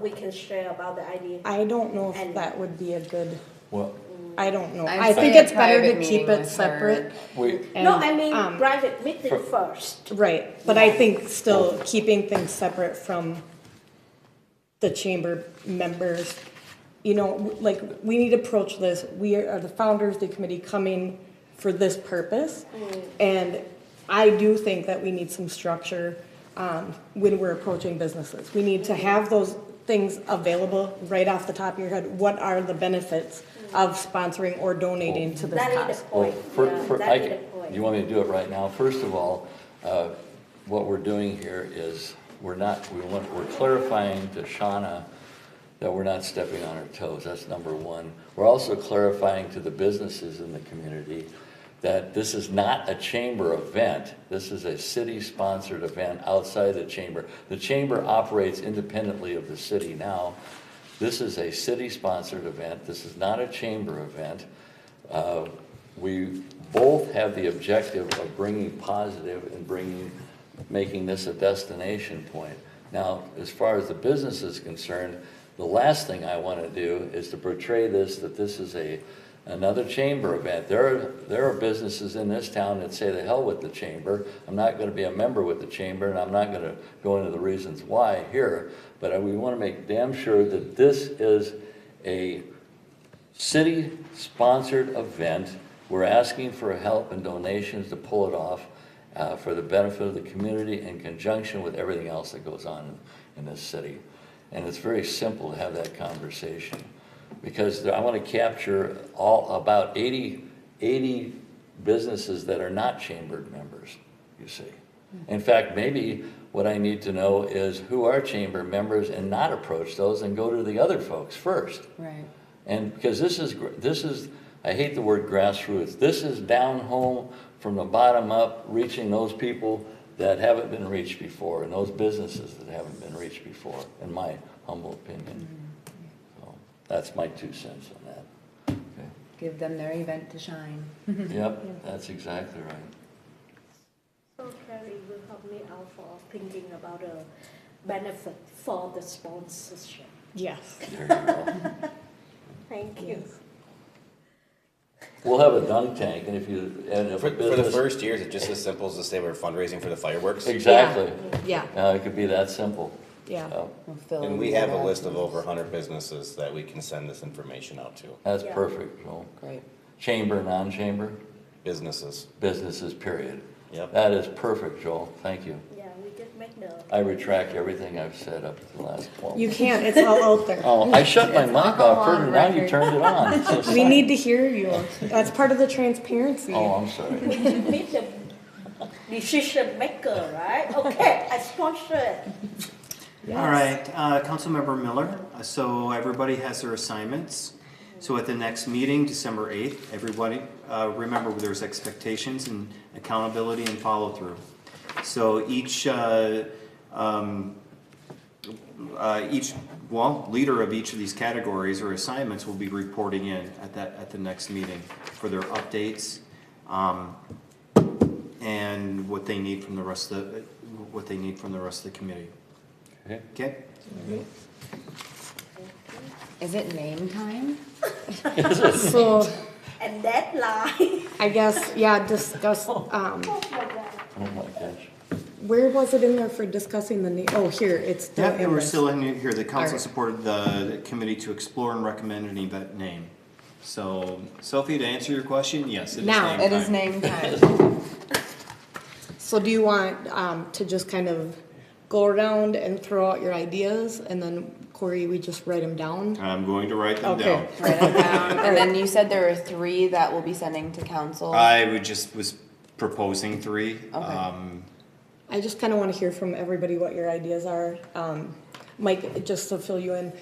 we can share about the idea. I don't know if And- that would be a good, well, I don't know. I'd I say think a it's better private to meeting keep with it her. separate. we, and, No, I mean um, private meeting first. Right, but I think still keeping things separate from the chamber members, you know, like, we need to approach this, we are the founders, the committee coming for this purpose. And I do think that we need some structure, when we're approaching businesses. We need to have those things available right off the top of your head. What are the benefits of sponsoring or donating to this That is cause? the well, point, yeah, that is the point. you want me to do it right now? First of all, what we're doing here is, we're clarifying to Shauna that we're not stepping on her toes, that's number one. We're also clarifying to the businesses in the community that this is not a chamber event, this is a city-sponsored event outside the chamber. The chamber operates independently of the city now. This is a city-sponsored event, this is not a chamber event. We both have the objective of bringing positive and making this a destination point. Now, as far as the business is concerned, the last thing I want to do is to portray that this is another chamber event. There are businesses in this town that say the hell with the chamber. I'm not going to be a member with the chamber, and I'm not going to go into the reasons why here, but we want to make damn sure that this is a city-sponsored event. We're asking for help and donations to pull it off for the benefit of the community in conjunction with everything else that goes on in this city. And it's very simple to have that conversation, because I want to capture about 80 businesses that are not chambered members, you see. In fact, maybe what I need to know is who are chamber members and not approach those and go to the other folks first. Right. And because this is, I hate the word grassroots, this is down home from the bottom up, reaching those people that haven't been reached before, and those businesses that haven't been reached before, in my humble opinion. So that's my 2 cents on that. Okay. Give them their event to shine. Yep, that's exactly right. So Carrie will help me out for thinking about a benefit for the sponsorship. Yes. There you go. Thank you. We'll have a dunk tank, and if you end up For a the business. first year, is it just as simple as to say we're fundraising for the fireworks? Exactly. Yeah, It could be that simple. yeah. We'll fill And in we the have a gaps. list of over 100 businesses that we can send this information out to. That's Yeah. perfect, Joel. Great. Chamber, non-chamber? Businesses. businesses, period. Yep. That is perfect, Joel, thank you. Yeah, we just make the. I retract everything I've said up to the last 12 You minutes. can't, it's all out there. Oh, I shut my It's mic all off first, on and now you record. turned it on. So We sorry. need to hear you. That's part of the transparency. Oh, I'm sorry. We meet the decision maker, right? Okay, I sponsor it. All right, Councilmember Miller, so everybody has their assignments. So at the next meeting, December 8th, everybody, remember there's expectations and accountability and follow-through. So each leader of each of these categories or assignments will be reporting in at the next meeting for their updates, and what they need from the rest of the committee. Okay. Okay? Is it name time? So And deadline. I guess, yeah, discuss, Oh my God. Oh my gosh. where was it in there for discussing the name? Oh, here, it's still Yeah, and in we're this. still in here. The council Alright. supported the committee to explore and recommend an event name. So, Sophie, to answer your question, yes, it is Now, name It is time. name time. So do you want, to just kind of go around and throw out your ideas, and then Corey, we just write them down? I'm going to write them Okay. down. Write them down. And then you said there were 3 that we'll be sending to council. I was proposing 3. Okay. I just kind of want to hear from everybody what your ideas are. Mike, just to fill you in,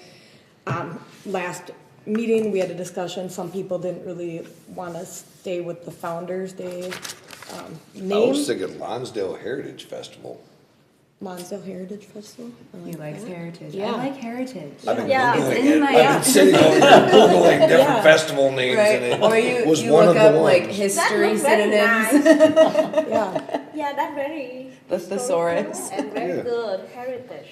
last meeting, we had a discussion, some people didn't really want to stay with the Founder's Day I name. was thinking Lonsdale Heritage Festival. Lonsdale Heritage Festival. I He like likes that. heritage. Yeah. I like heritage. I've been Yeah. Googling It's in it. my- I've been sitting over there Googling different Yeah. festival names and Or it was you one look of the up like ones. history That look very synonyms. nice. Yeah, Yeah, that's very. The thesaurus. historical And very Yeah. good heritage.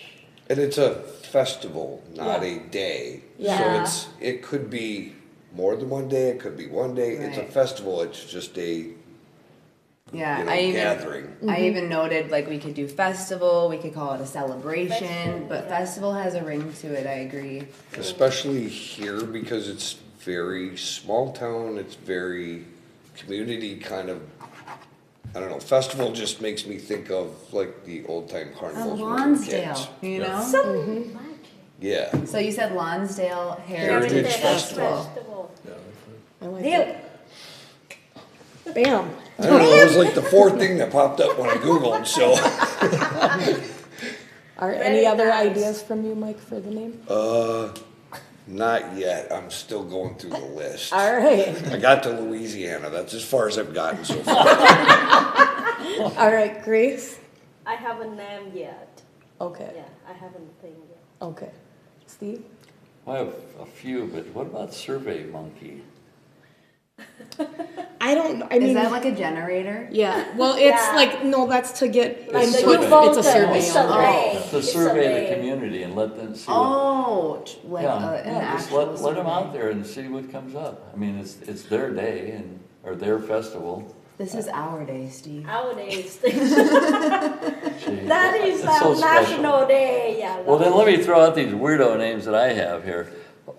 And it's a festival, not a day. Yeah. So it could be more than one day, it could be one day. It's a Right. festival, it's just a, Yeah, you know, I even gathering. I even noted like we could do festival, we could call it a celebration, but festival has a ring to it, I agree. Especially here because it's very small town, it's very community kind of, I don't know, festival just makes me think of like the old time A carnivals when we were Lonsdale, kids. you know? Some magic. Yeah. So you said Lonsdale Heritage Heritage Festival. I like Deal. it. Bam. I don't know, it was like the fourth thing that popped up when I Googled, so. Are Very any other nice. ideas from you, Mike, for the name? Not yet, I'm still going through the list. All right, I got to Louisiana, that's as far as I've gotten so far. all right, Grace? I haven't named yet. Okay, Yeah, I haven't think yet. okay. Steve? I have a few, but what about Survey Monkey? I don't, I Is mean, that like a generator? yeah, well, it's Yeah. like, no, that's to get Like the input. youth It's voter, a survey. it's on it. survey. To It's survey the survey. community and let them see what. Oh, like Yeah, an yeah, just actual let them out survey. there and see what comes up. I mean, it's their day and, or their festival. This is our day, Steve. Nowadays, Gee, that is it's so our special. national day, yeah. Well, then let me throw out these weirdo names that I have here.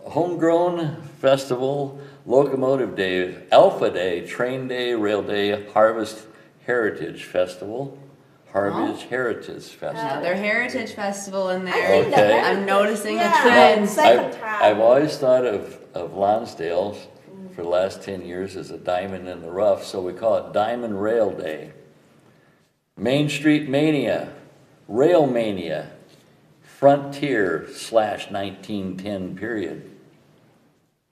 Homegrown Festival, Locomotive Day, Alpha Day, Train Day, Rail Day, Harvest Heritage Festival, Harvest Heritage Festival. Another heritage festival in I there. think that Okay. heritage- I'm noticing a yeah, trend. Second time. I've always thought of Lonsdale for the last 10 years as a diamond in the rough, so we call it Diamond Rail Day. Main Street Mania, Rail Mania, Frontier/1910 period.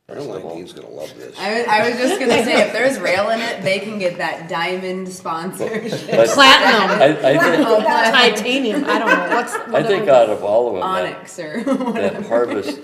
Caroline's gonna love this. I was just gonna say, if there's rail in it, they can get that diamond sponsorship. But Platinum, I think, titanium, I don't know, what's. I think out of all of them, Onyx or that harvest,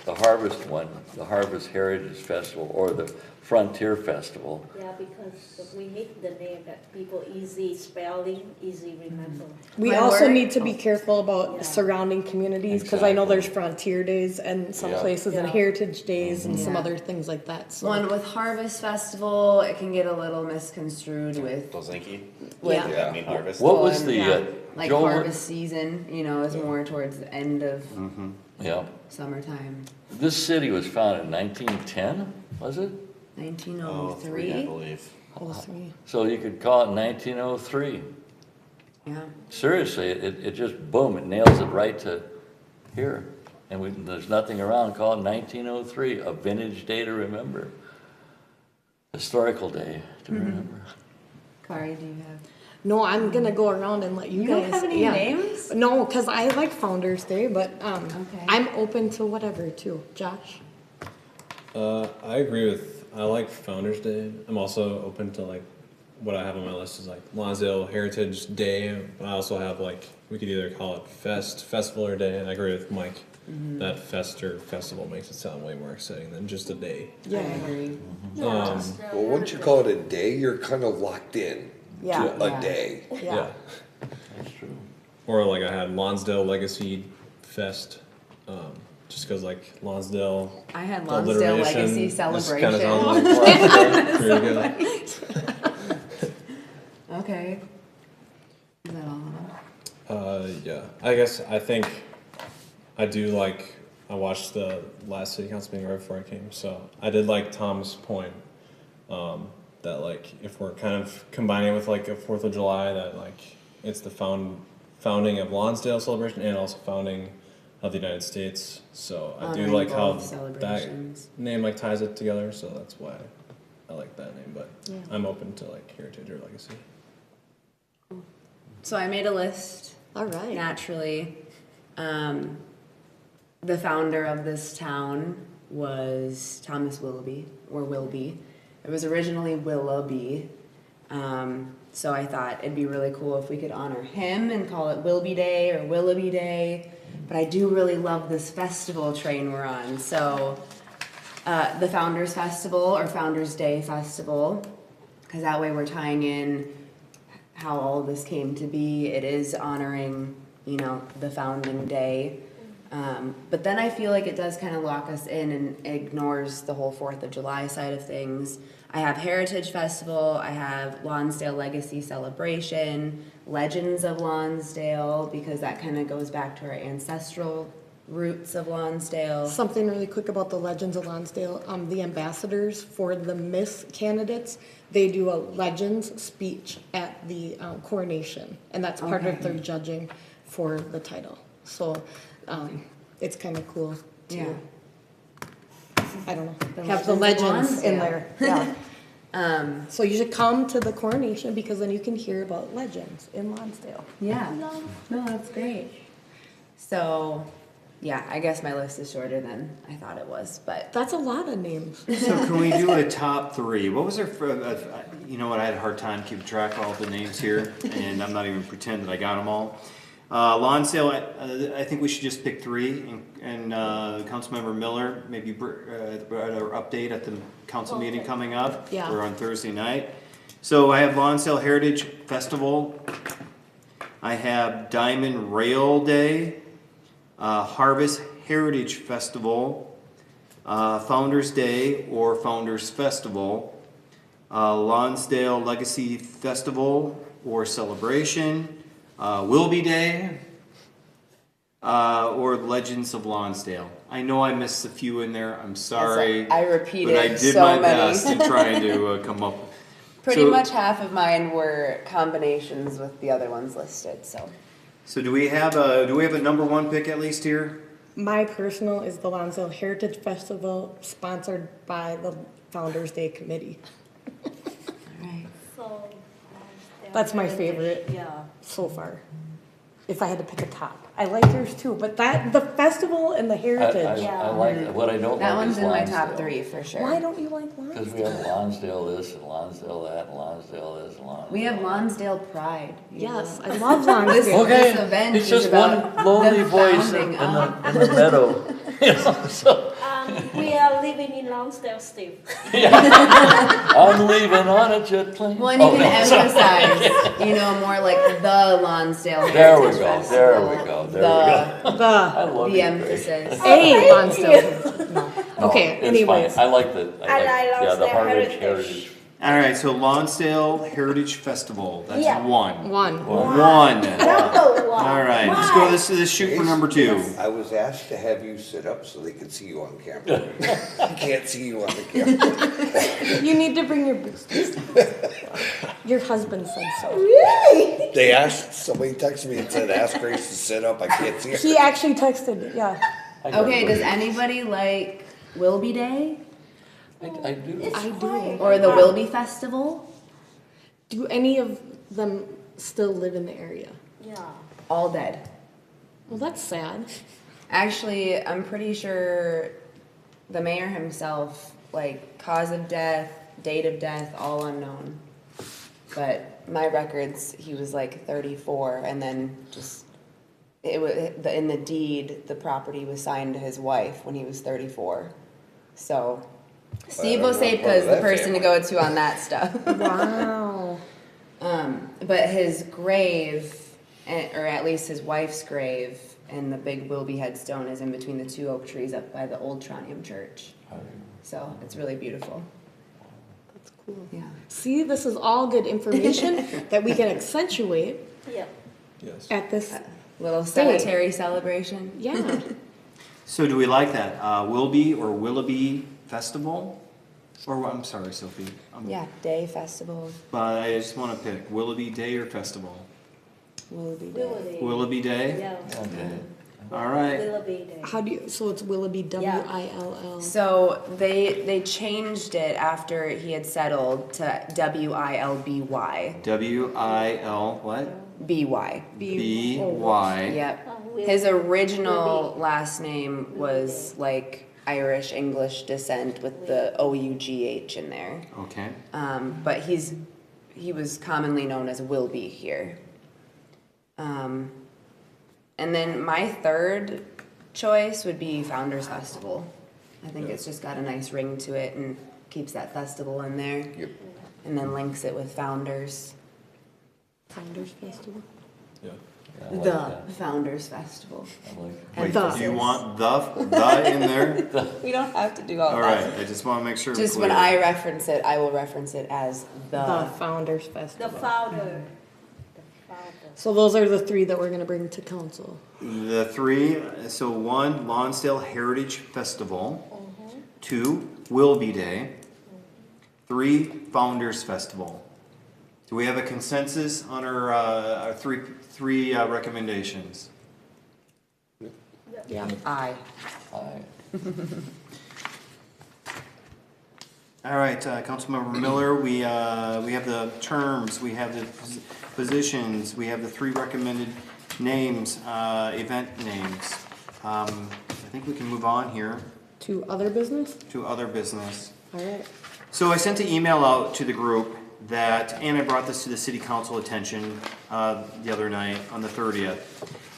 the harvest one, the Harvest Heritage Festival or the Frontier Festival. Yeah, because we need the name that people easy spelling, easy remember. We My also work- need to be careful about Yeah. surrounding communities, because I know Exactly. there's frontier days and some Yeah. places and Yeah. heritage days and some Yeah. other things like that, so. one with Harvest Festival, it can get a little misconstrued with Bozinki, Yeah. Yeah. I mean harvest. What was the, yeah, like Joel, what- harvest season, you know, is more towards the end of yeah, summertime. this city was founded in 1910, was it? Oh, 1903. I believe. Oh, three. So you could call it 1903. Yeah. Seriously, it just, boom, it nails it right to here. And there's nothing around, call it 1903, a vintage day to remember. Historical day to remember. Kari, do you have? No, I'm gonna go around and let you, You guys. don't have any yeah. names? No, because I like Founders Day, but Okay. I'm open to whatever too. Josh? I agree with, I like Founders Day. I'm also open to like, what I have on my list is like Lonsdale Heritage Day. But I also have like, we could either call it festival or day. And I agree with Mike. That fest or festival makes it sound way more exciting than just a day. I agree. Well, once you call it a day, you're kind of locked in Yeah. to a Yeah. day. Yeah. That's true. Or like I had Lonsdale Legacy Fest, just because like Lonsdale. I had the Lonsdale alliteration Legacy just kinda Celebration. sounds like There you go. Okay. Is that all of them? Yeah. I think I do like. I watched the last city council meeting right before I came, so I did like Tom's point that like if we're kind of combining it with like a 4th of July, that like it's the founding of Lonsdale celebration and also founding of the United States. So I do Honoring like how both that celebrations. name like ties it together. So that's why I like that name. But Yeah. I'm open to like heritage or legacy. So I made a list. All right. Naturally. The founder of this town was Thomas Willoughby, or Wilby. It was originally Willoughby. So I thought it'd be really cool if we could honor him and call it Wilby Day or Willoughby Day. But I do really love this festival train we're on. So the Founders Festival or Founders Day Festival, because that way we're tying in how all of this came to be. It is honoring, you know, the founding day. But then I feel like it does kind of lock us in and ignores the whole 4th of July side of things. I have Heritage Festival, I have Lonsdale Legacy Celebration, Legends of Lonsdale, because that kind of goes back to our ancestral roots of Lonsdale. Something really quick about the Legends of Lonsdale. The ambassadors for the Miss candidates, they do a Legends speech at the coronation, and that's part of their judging for the title. So it's kind of cool to, Yeah. I don't know, The have the Legends of legends in Lonsdale. there. Yeah. So you should come to the coronation because then you can hear about legends in Lonsdale. Yeah. No, that's great. So, yeah, I guess my list is shorter than I thought it was, but That's a lot of names. So can we do a top three? What was there for, you know what, I had a hard time keeping track of all the names here, and I'm not even pretending that I got them all. Lonsdale, I think we should just pick three, and Councilmember Miller, maybe our update at the council meeting coming up. Yeah. Or on Thursday night. So I have Lonsdale Heritage Festival. I have Diamond Rail Day, Harvest Heritage Festival, Founders Day or Founders Festival, Lonsdale Legacy Festival or Celebration, Wilby Day, or Legends of Lonsdale. I know I missed a few in there, I'm sorry. I repeated but I did so my many. best in trying to come up. pretty So- much half of mine were combinations with the other ones listed, so. So do we have a number one pick at least here? My personal is the Lonsdale Heritage Festival, sponsored by the Founders Day Committee. Alright. So. That's my favorite. Yeah. So far, if I had to pick a top. I like yours too, but the festival and the heritage. I like, what I don't That like one's is in my top Lonsdale. 3 for sure. Why don't you like Because Lonsdale? we have Lonsdale this and Lonsdale that and Lonsdale this and Lonsdale. We have Lonsdale Pride. you Yes, know. I love Lonsdale. Okay, This event it's is just one about lonely the voice in founding the meadow. You know, so We are living in Lonsdale still. I'm leaving on a jet plane. Well, and you Oh, can no, sorry. emphasize, you know, more like the Lonsdale There we Heritage go, Festival. there we go, there we go. The I love The you, emphasis. A Lonsdale. No. No, Okay, it's anyways. fine. I like the, I like yeah, the Lonsdale Heritage Heritage. All right, so Lonsdale Heritage Festival, that's Yeah. one. One. One. Number one. All right, let's go this shoot for number two. I was asked to have you sit up so they could see you on camera. I can't see you on the camera. You need to bring your boosters. Your husband said so. Really? They asked, somebody texted me and said, ask Grace to sit up, I can't see her. He actually texted, yeah. Okay, does anybody like Wilby Day I do. I do. or the Wilby Festival? Do any of them still live in the area? Yeah. All dead. Well, that's sad. Actually, I'm pretty sure the mayor himself, like cause of death, date of death, all unknown. But my records, he was like 34, and then just it was in the deed, the property was signed to his wife when he was 34. So Steve don't know Osapka part is of the that person to family. go to on that stuff. Wow. But his grave, or at least his wife's grave, and the big Wilby headstone is in between the two oak trees up by the old Trondheim church. So it's really beautiful. That's cool. Yeah. See, this is all good information that we can accentuate Yeah. Yes. at this. Little cemetery celebration. Yeah. So do we like that? Wilby or Willoughby Festival? Or, I'm sorry, Sophie. Yeah, day festival, But I just want to pick Willoughby Day or Festival? Willoughby Day. Willoughby. Willoughby Day? Yeah. Okay. All right. Willoughby Day. How do you, so it's Willoughby, W-I-L-L. So they changed it after he had settled to W-I-L-B-Y. W-I-L, what? B-Y. B-Y. Yep. Will- His original last name was like Irish English descent with the O-U-G-H in there. Okay. But he was commonly known as Wilby here. And then my third choice would be Founders Festival. I think it's just got a nice ring to it and keeps that festival in there. Yep. And then links it with Founders. Founders Festival. Yeah. I like The that. Founders Festival. I like Wait, The. do you want the in there? We don't have to do all All that. right, I just want to make sure we're Just clear. when I reference it, I will reference it as The Founders The Festival. founder. The founder. So those are the three that we're gonna bring to council. The three, so one, Lonsdale Heritage Festival. 2, Wilby Day. 3, Founders Festival. Do we have a consensus on our three recommendations? Yeah. I. All right, Councilmember Miller, we have the terms, we have the positions, we have the 3 recommended names, event names. I think we can move on here To other business? to other business. All right. So I sent an email out to the group that, and I brought this to the city council attention the other night on the 30th.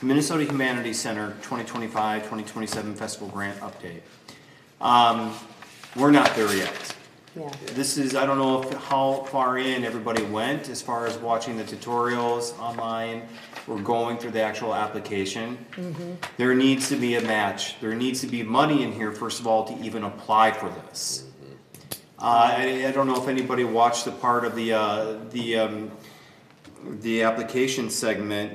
Minnesota Humanities Center 2025-2027 Festival Grant Update. We're not there yet. Yeah. This is, I don't know how far in everybody went as far as watching the tutorials online or going through the actual application. There needs to be a match. There needs to be money in here, first of all, to even apply for this. I don't know if anybody watched the part of the application segment.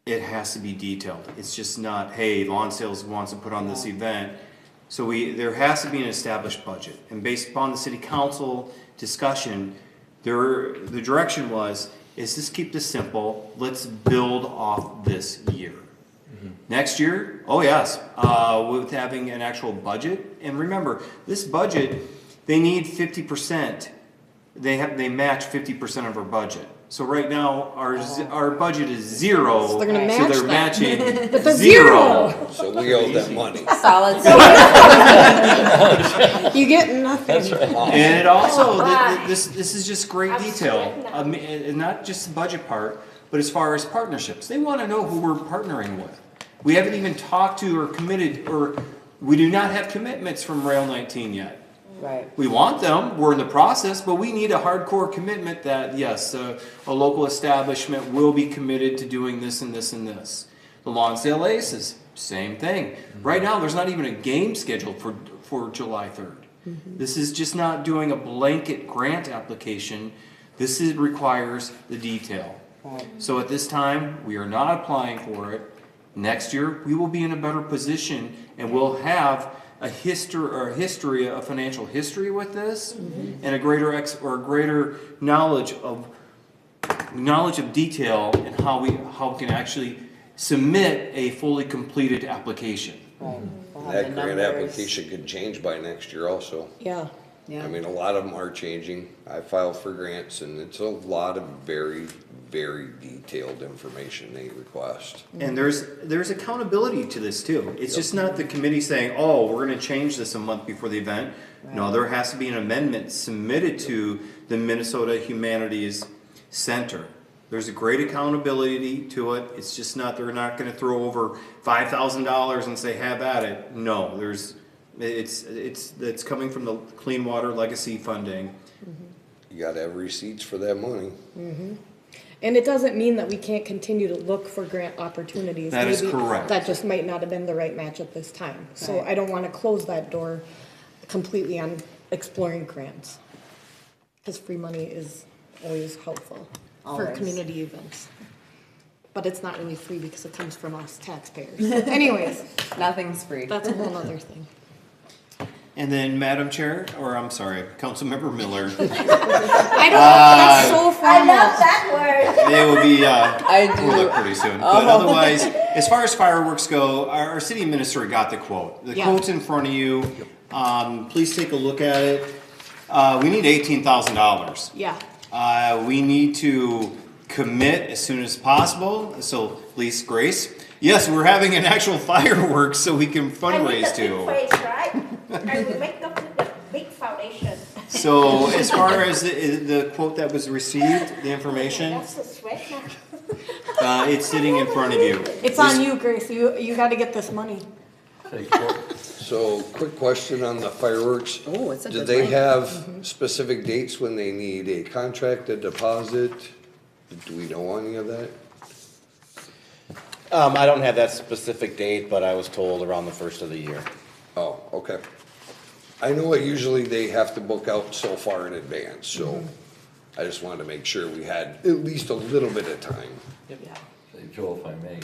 It has to be detailed. It's just not, hey, Lawn Sales wants to put on this event. So there has to be an established budget. And based upon the city council discussion, the direction was, is just keep this simple. Let's build off this year. Next year, oh yes, with having an actual budget. And remember, this budget, they need 50%. They match 50% of our budget. So right now, our budget is 0. So they're gonna match they're that. matching But they're 0. So we owe them money. Solid. You get nothing. And it also, Right. this is just great I'm detail. sweating. And not just the budget part, but as far as partnerships. They want to know who we're partnering with. We haven't even talked to or committed, or we do not have commitments from Rail 19 yet. Right. We want them, we're in the process, but we need a hardcore commitment that, yes, a local establishment will be committed to doing this and this and this. The Lonsdale Aces, same thing. Right now, there's not even a game scheduled for July 3rd. This is just not doing a blanket grant application. Requires the detail. So at this time, we are not applying for it. Next year, we will be in a better position and we'll have a history, a financial history with this, and a greater knowledge of detail and how we can actually submit a fully completed application. We'll have That the grant numbers. application could change by next year also. Yeah. Yeah. I mean, a lot of them are changing. I filed for grants and it's a lot of very, very detailed information they request. And there's accountability to this too. It's just not the committee saying, oh, we're gonna change this a month before the event. No, there has to be an amendment submitted to the Minnesota Humanities Center. There's a great accountability to it. It's just not, they're not gonna throw over $5,000 and say, have at it. No, it's coming from the Clean Water Legacy funding. You gotta have receipts for that money. And it doesn't mean that we can't continue to look for grant opportunities. That is Maybe correct. That just might not have been the right match at this time. So Right. I don't want to close that door completely on exploring grants. Because free money is always helpful for Always. community events. But it's not really free because it comes from us taxpayers. Anyways, Nothing's free. that's a whole other thing. And then Madam Chair, or I'm sorry, Councilmember Miller, I don't, that's so I formal. love that word. they will be, I do. we'll look pretty soon. But otherwise, as far as fireworks go, our city administrator got the quote. The Yeah. quote's in front of you. Please take a look at it. We need $18,000. Yeah. We need to commit as soon as possible. So please, Grace. Yes, we're having an actual fireworks so we can I need fundraise the big to. phrase, right? I will make up with the big foundation. So as far as the quote that was received, the information, That's a sweat now. it's sitting in front of you. It's on you, Grace. You got to get this money. Say, quote, So, quick question on the fireworks. Oh, it's a Do good they one. have specific dates when they need a contract, a deposit? Do we know any of that? I don't have that specific date, but I was told around the first of the year. Oh, okay. I know it usually they have to book out so far in advance, so I just wanted to make sure we had at least a little bit of time. say, Joe, if I may,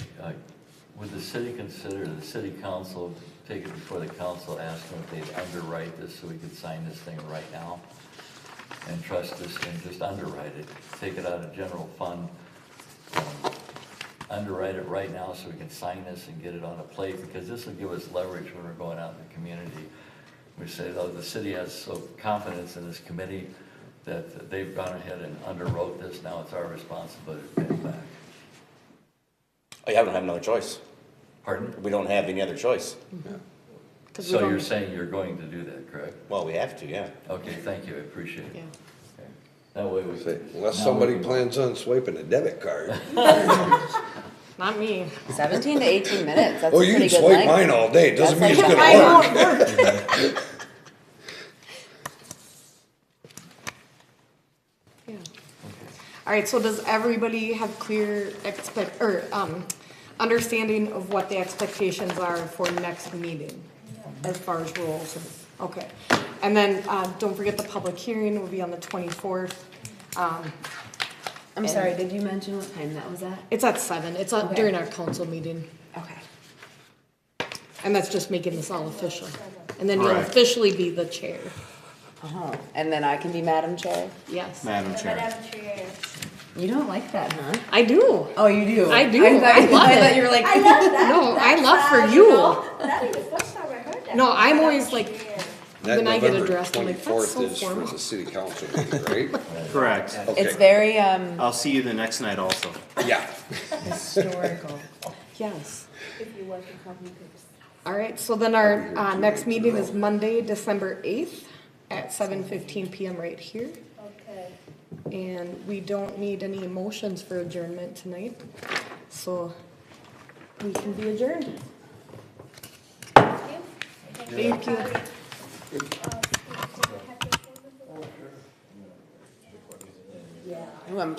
would the city consider, the city council, take it before the council, ask them if they'd underwrite this so we could sign this thing right now? And trust this and just underwrite it, take it out of general fund, underwrite it right now so we can sign this and get it on a plate, because this will give us leverage when we're going out in the community. We say, though, the city has so confidence in this committee that they've gone ahead and underwrote this, now it's our responsibility to pay it back. Oh, yeah, we don't have another choice. Pardon? We don't have any other choice. 'Cause we So don't- you're saying you're going to do that, correct? Well, we have to, yeah. Okay, thank you, I appreciate it. Yeah. Okay. That way we. Say, Unless now somebody we can- plans on swiping a debit card. Not me. 17 to 18 minutes. That's Oh, a you pretty can good swipe length. mine all day, doesn't mean That's it's like- I gonna work. won't work. Yeah. All right, so does everybody have clear understanding of what the expectations are for next meeting as far as rules? Okay. And then, don't forget the public hearing will be on the 24th. I'm sorry, did you mention what time that was at? It's at 7. It's Okay. during our council meeting. Okay. And that's just making this all official. And then you'll Correct. officially be the chair. Oh, and then I can be Madam Chair? Yes. Madam Chair. Madam Chair. You don't like that, huh? I do. Oh, you do? I do. I thought, I love thought it. you were like, I love that. No, I That's, love for you you. know, that is the first time I heard that. No, I'm Madam always like- Chair. That When I get November addressed, I'm like, that's 24th so is for formal. the city council meeting, right? Correct. Okay. it's very I'll see you the next night also. Yeah. historical. Yes. If you want to come with us. All right, so then our next meeting is Monday, December 8th at 7:15 PM right here. Okay. And we don't need any motions for adjournment tonight. So we can be adjourned. Thank you. Ooh, I'm